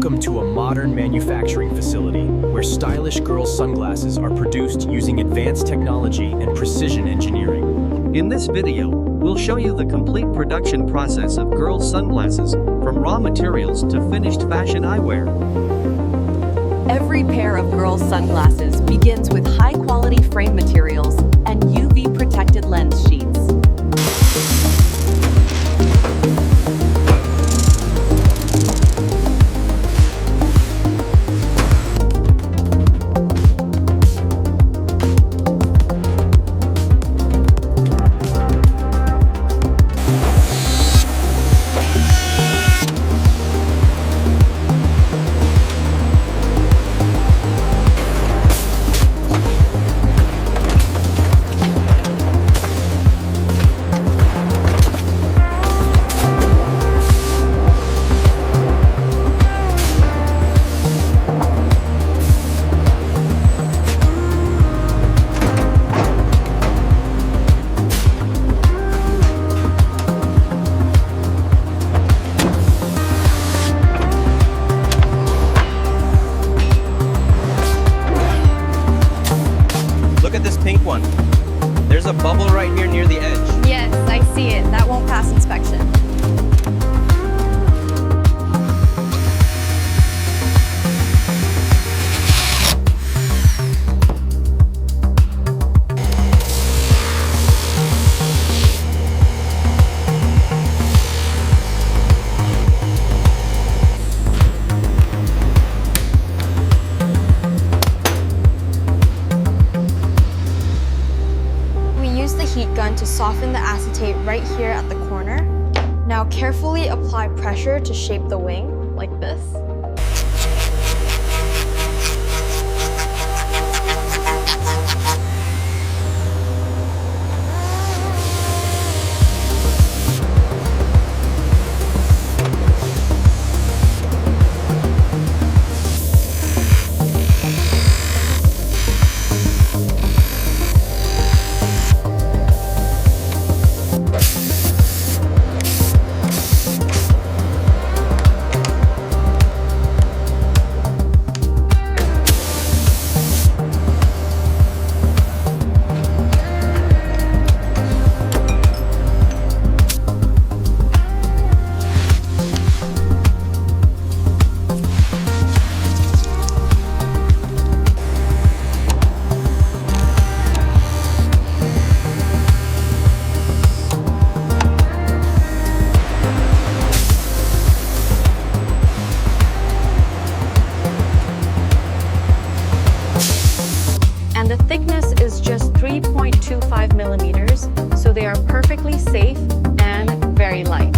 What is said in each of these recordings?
Welcome to a modern manufacturing facility where stylish girls' sunglasses are produced using advanced technology and precision engineering. In this video, we'll show you the complete production process of girls' sunglasses, from raw materials to finished fashion eyewear. Every pair of girls' sunglasses begins with high-quality frame materials and UV-protected lens sheets. Look at this pink one. There's a bubble right here near the edge. Yes, I see it. That won't pass inspection. The heat gun to soften the acetate right here at the corner. Now carefully apply pressure to shape the wing, like this. And the thickness is just 3.25 millimeters, so they are perfectly safe and very light.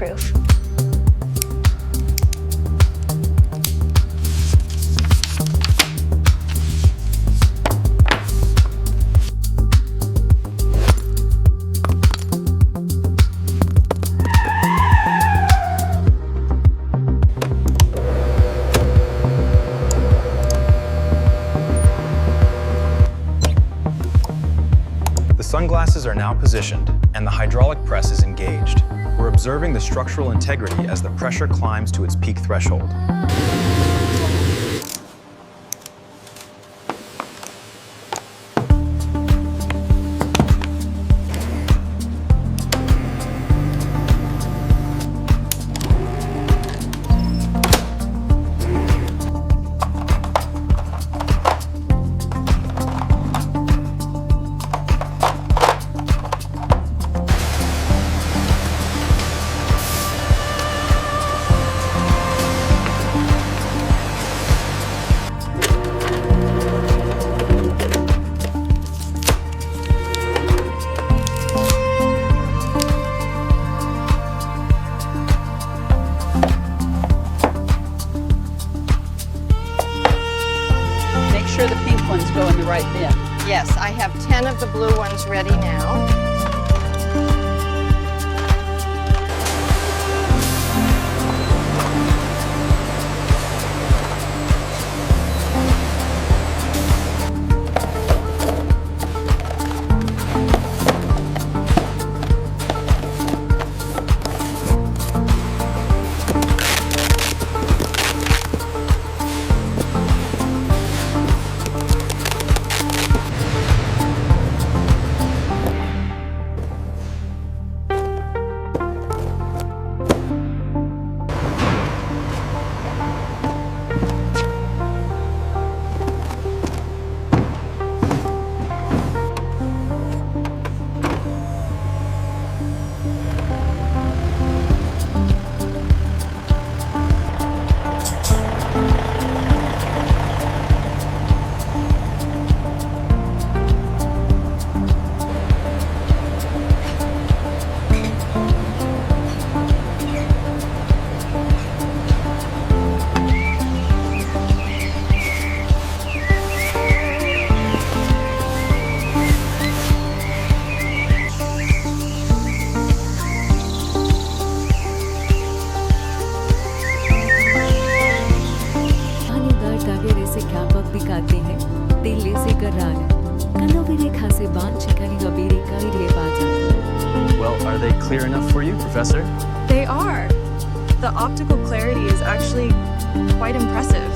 waterproof. The sunglasses are now positioned, and the hydraulic press is engaged. We're observing the structural integrity as the pressure climbs to its peak threshold. Make sure the pink ones go in the right bin. Yes, I have 10 of the blue ones ready now. Well, are they clear enough for you, Professor? They are. The optical clarity is actually quite impressive.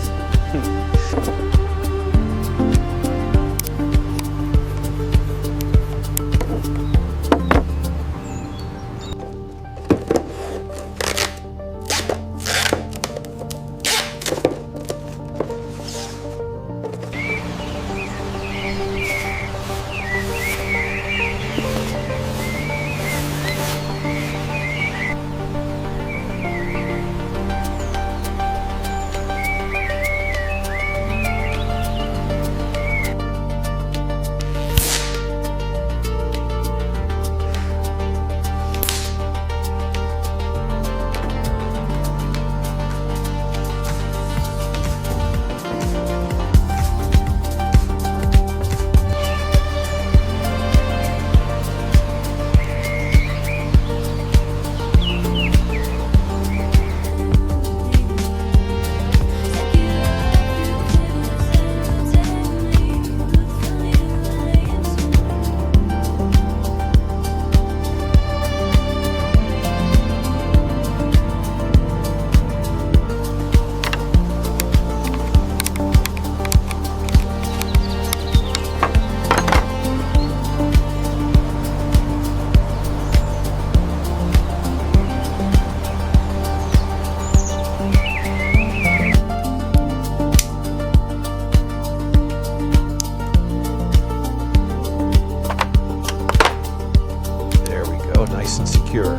Nice and secure.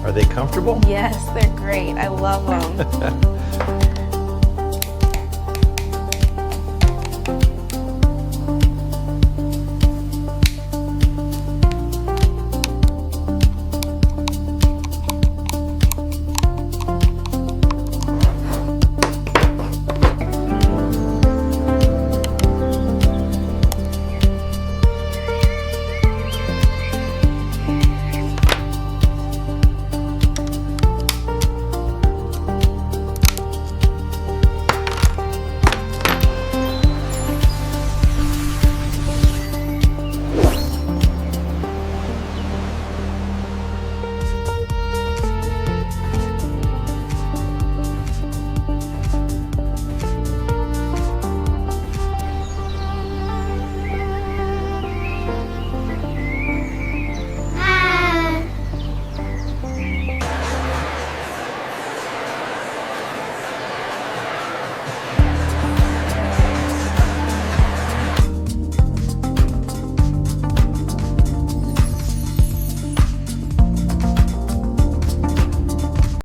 Are they comfortable? Yes, they're great. I love them.